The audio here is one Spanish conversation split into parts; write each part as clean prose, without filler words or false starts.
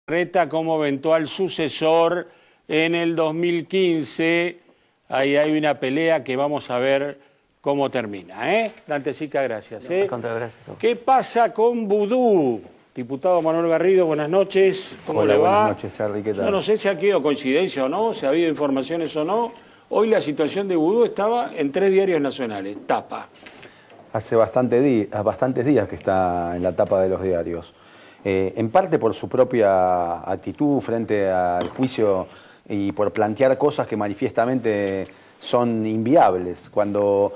Larreta como eventual sucesor en el 2015. Ahí hay una pelea que vamos a ver cómo termina. Dante Sica, gracias. Gracias. ¿Qué pasa con Vudú? Diputado Manuel Garrido, buenas noches. ¿Cómo le va? Buenas noches, Charly, ¿qué tal? Yo no sé si ha habido coincidencia o no, si ha habido informaciones o no. Hoy la situación de Vudú estaba en 3 diarios nacionales, tapa. Hace bastantes días que está en la tapa de los diarios. En parte por su propia actitud frente al juicio y por plantear cosas que manifiestamente son inviables. Cuando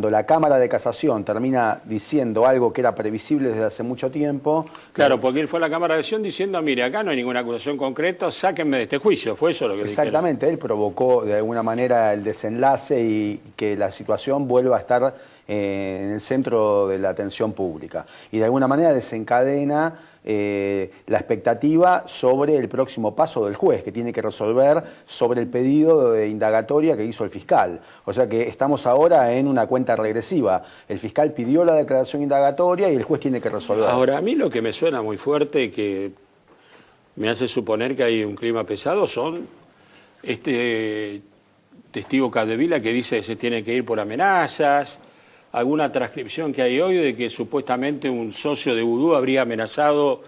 la Cámara de Casación termina diciendo algo que era previsible desde hace mucho tiempo... Claro, porque él fue a la Cámara de Casación diciendo, mire, acá no hay ninguna acusación concreta, sáquenme de este juicio. ¿Fue eso lo que Exactamente, dijeron? Él provocó de alguna manera el desenlace y que la situación vuelva a estar en el centro de la atención pública. Y de alguna manera desencadena la expectativa sobre el próximo paso del juez, que tiene que resolver sobre el pedido de indagatoria que hizo el fiscal. O sea que estamos ahora en una cuenta regresiva. El fiscal pidió la declaración indagatoria y el juez tiene que resolver. Ahora, a mí lo que me suena muy fuerte, que me hace suponer que hay un clima pesado, son este testigo Capdevila que dice que se tiene que ir por amenazas, alguna transcripción que hay hoy de que supuestamente un socio de Vudú habría amenazado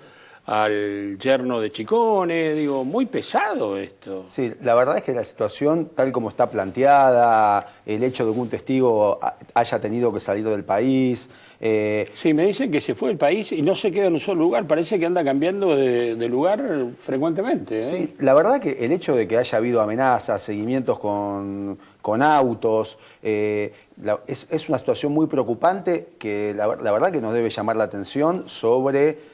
al yerno de Chicone. Digo, muy pesado esto. Sí, la verdad es que la situación, tal como está planteada, el hecho de que un testigo haya tenido que salir del país... Sí, me dicen que se fue del país y no se queda en un solo lugar, parece que anda cambiando de lugar frecuentemente. Sí, la verdad que el hecho de que haya habido amenazas, seguimientos con autos, es una situación muy preocupante que la verdad que nos debe llamar la atención sobre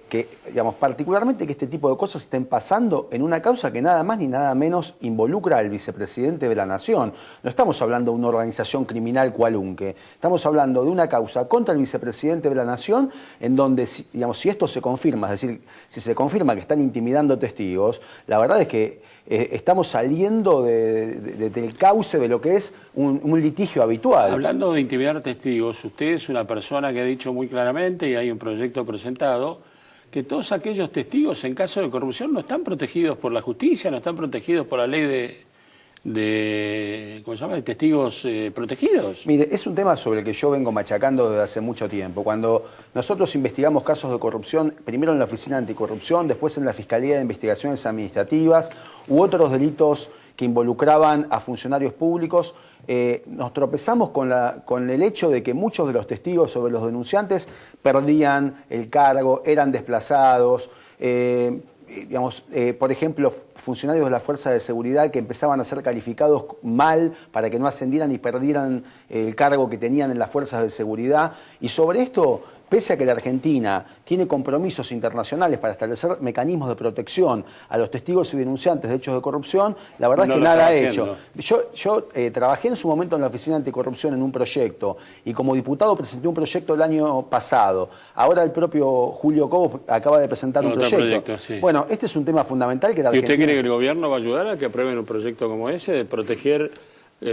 que, digamos, particularmente que este tipo de cosas estén pasando en una causa que nada más ni nada menos involucra al vicepresidente de la Nación. No estamos hablando de una organización criminal cualunque, estamos hablando de una causa contra el vicepresidente de la Nación en donde, digamos, si esto se confirma, es decir, si se confirma que están intimidando testigos, la verdad es que estamos saliendo del cauce de lo que es un litigio habitual. Hablando de intimidar testigos, usted es una persona que ha dicho muy claramente, y hay un proyecto presentado, que todos aquellos testigos en caso de corrupción no están protegidos por la justicia, no están protegidos por la ley ¿cómo se llama?, de testigos protegidos. Mire, es un tema sobre el que yo vengo machacando desde hace mucho tiempo. Cuando nosotros investigamos casos de corrupción, primero en la Oficina Anticorrupción, después en la Fiscalía de Investigaciones Administrativas u otros delitos que involucraban a funcionarios públicos, nos tropezamos con el hecho de que muchos de los testigos sobre los denunciantes perdían el cargo, eran desplazados. Por ejemplo, funcionarios de la Fuerza de Seguridad que empezaban a ser calificados mal para que no ascendieran y perdieran el cargo que tenían en las Fuerzas de Seguridad. Y sobre esto, pese a que la Argentina tiene compromisos internacionales para establecer mecanismos de protección a los testigos y denunciantes de hechos de corrupción, la verdad es que nada ha hecho. Yo trabajé en su momento en la Oficina Anticorrupción en un proyecto y como diputado presenté un proyecto el año pasado. Ahora el propio Julio Cobos acaba de presentar un proyecto. Sí. Bueno, este es un tema fundamental que la Argentina... ¿Y usted Argentina... cree que el gobierno va a ayudar a que aprueben un proyecto como ese, de proteger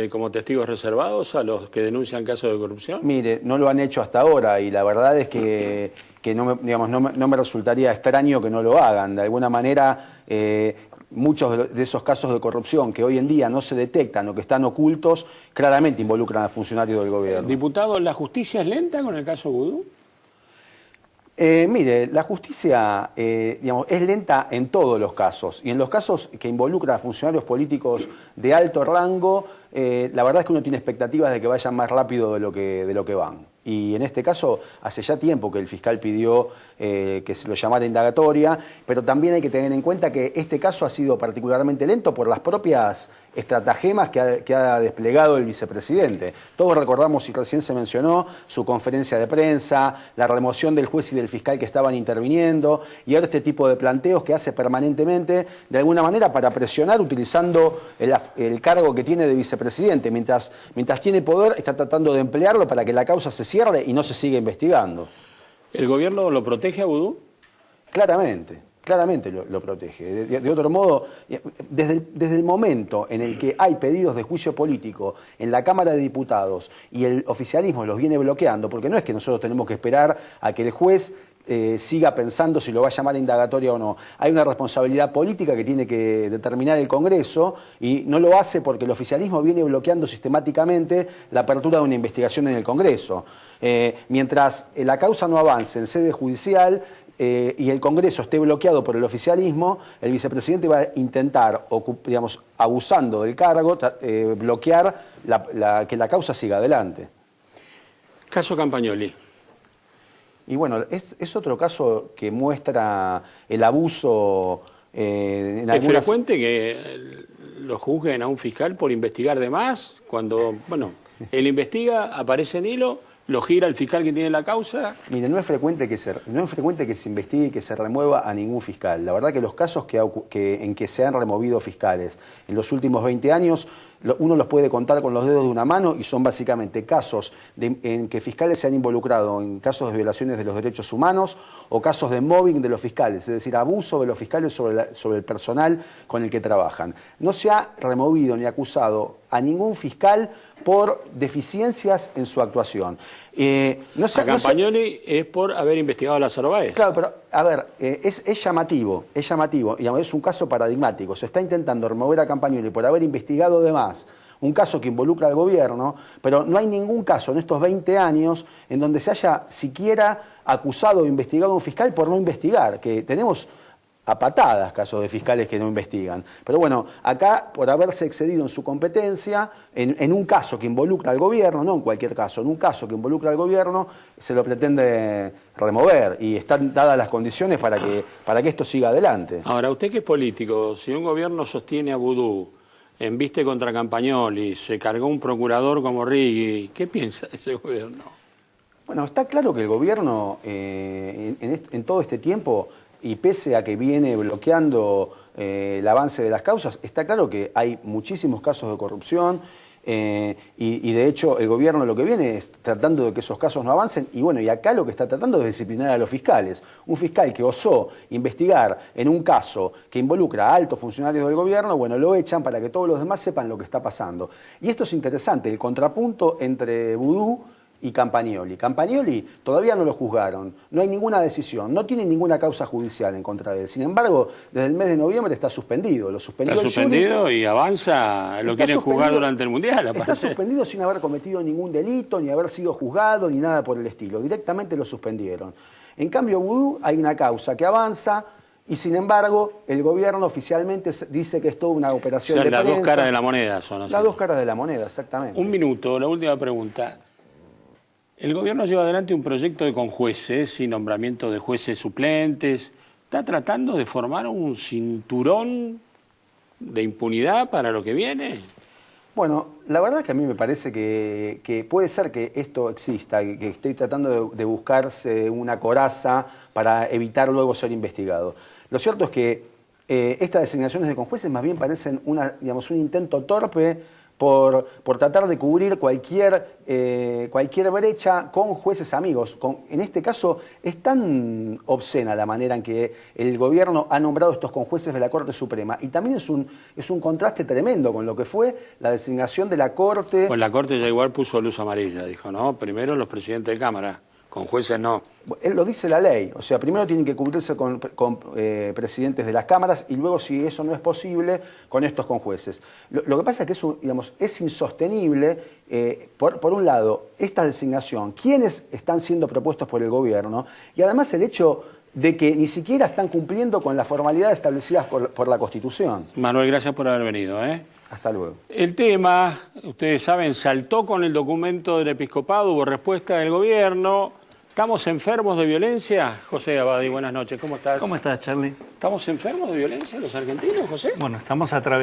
como testigos reservados a los que denuncian casos de corrupción? Mire, no lo han hecho hasta ahora y la verdad es que no me resultaría extraño que no lo hagan. De alguna manera, muchos de esos casos de corrupción que hoy en día no se detectan o que están ocultos, claramente involucran a funcionarios del gobierno. Diputado, ¿la justicia es lenta con el caso Vudú? Mire, la justicia es lenta en todos los casos y en los casos que involucran a funcionarios políticos de alto rango, la verdad es que uno tiene expectativas de que vayan más rápido de lo que van. Y en este caso, hace ya tiempo que el fiscal pidió que se lo llamara indagatoria, pero también hay que tener en cuenta que este caso ha sido particularmente lento por las propias estratagemas que ha desplegado el vicepresidente. Todos recordamos, y recién se mencionó, su conferencia de prensa, la remoción del juez y del fiscal que estaban interviniendo, y ahora este tipo de planteos que hace permanentemente, de alguna manera para presionar utilizando el cargo que tiene de vicepresidente. Mientras tiene poder, está tratando de emplearlo para que la causa se cierre y no se siga investigando. ¿El gobierno lo protege a Vudú? Claramente lo protege. De otro modo, desde el momento en el que hay pedidos de juicio político en la Cámara de Diputados y el oficialismo los viene bloqueando, porque no es que nosotros tenemos que esperar a que el juez siga pensando si lo va a llamar a indagatoria o no. Hay una responsabilidad política que tiene que determinar el Congreso y no lo hace porque el oficialismo viene bloqueando sistemáticamente la apertura de una investigación en el Congreso. Mientras la causa no avance en sede judicial y el Congreso esté bloqueado por el oficialismo, el vicepresidente va a intentar, digamos, abusando del cargo, bloquear que la causa siga adelante. Caso Campagnoli. Y bueno, es otro caso que muestra el abuso en algunas... ¿Es frecuente que lo juzguen a un fiscal por investigar de más? Cuando, bueno, él investiga, aparece en hilo, lo gira el fiscal que tiene la causa. Mire, no es frecuente que se investigue y que se remueva a ningún fiscal. La verdad que los casos en que se han removido fiscales en los últimos 20 años, uno los puede contar con los dedos de una mano y son básicamente casos en que fiscales se han involucrado en casos de violaciones de los derechos humanos o casos de mobbing de los fiscales, es decir, abuso de los fiscales sobre el personal con el que trabajan. No se ha removido ni acusado a ningún fiscal por deficiencias en su actuación. A Campagnoli es por haber investigado a Lázaro Báez. Claro, pero a ver, es llamativo, digamos, es un caso paradigmático. Se está intentando remover a Campagnoli por haber investigado de más un caso que involucra al gobierno, pero no hay ningún caso en estos 20 años en donde se haya siquiera acusado o investigado a un fiscal por no investigar, que tenemos a patadas casos de fiscales que no investigan. Pero bueno, acá por haberse excedido en su competencia, en un caso que involucra al gobierno, no en cualquier caso, en un caso que involucra al gobierno, se lo pretende remover y están dadas las condiciones para que esto siga adelante. Ahora, usted que es político, si un gobierno sostiene a Vudú, embiste contra Campagnoli, se cargó un procurador como Rigui, ¿qué piensa ese gobierno? Bueno, está claro que el gobierno en todo este tiempo, y pese a que viene bloqueando el avance de las causas, está claro que hay muchísimos casos de corrupción y de hecho el gobierno lo que viene es tratando de que esos casos no avancen y bueno, y acá lo que está tratando es disciplinar a los fiscales. Un fiscal que osó investigar en un caso que involucra a altos funcionarios del gobierno, bueno, lo echan para que todos los demás sepan lo que está pasando. Y esto es interesante, el contrapunto entre Vudú y Campagnoli. Campagnoli todavía no lo juzgaron, no hay ninguna decisión, no tiene ninguna causa judicial en contra de él. Sin embargo, desde el mes de noviembre está suspendido. Lo suspendió está suspendido y avanza, lo quieren juzgar durante el Mundial. Está suspendido sin haber cometido ningún delito, ni haber sido juzgado, ni nada por el estilo. Directamente lo suspendieron. En cambio, Vudú hay una causa que avanza y sin embargo el gobierno oficialmente dice que es toda una operación de prensa. Las dos caras de la moneda son así. Las dos caras de la moneda, exactamente. Un minuto, la última pregunta. El gobierno lleva adelante un proyecto de conjueces y nombramiento de jueces suplentes. ¿Está tratando de formar un cinturón de impunidad para lo que viene? Bueno, la verdad es que a mí me parece que puede ser que esto exista, que esté tratando de buscarse una coraza para evitar luego ser investigado. Lo cierto es que estas designaciones de conjueces más bien parecen un intento torpe por tratar de cubrir cualquier brecha con jueces amigos. En este caso es tan obscena la manera en que el gobierno ha nombrado estos conjueces de la Corte Suprema y también es un contraste tremendo con lo que fue la designación de la Corte. Pues la Corte ya igual puso luz amarilla, dijo, no, primero los presidentes de Cámara. Con jueces no. Él lo dice la ley, o sea, primero tienen que cubrirse con presidentes de las cámaras y luego, si eso no es posible, con estos con jueces. Lo que pasa es que es insostenible, por un lado, esta designación, quiénes están siendo propuestos por el gobierno y además el hecho de que ni siquiera están cumpliendo con las formalidades establecidas por la Constitución. Manuel, gracias por haber venido. Hasta luego. El tema, ustedes saben, saltó con el documento del episcopado, hubo respuesta del gobierno. ¿Estamos enfermos de violencia? José Abadi, buenas noches, ¿cómo estás? ¿Cómo estás, Charlie? ¿Estamos enfermos de violencia los argentinos, José? Bueno, estamos atravesando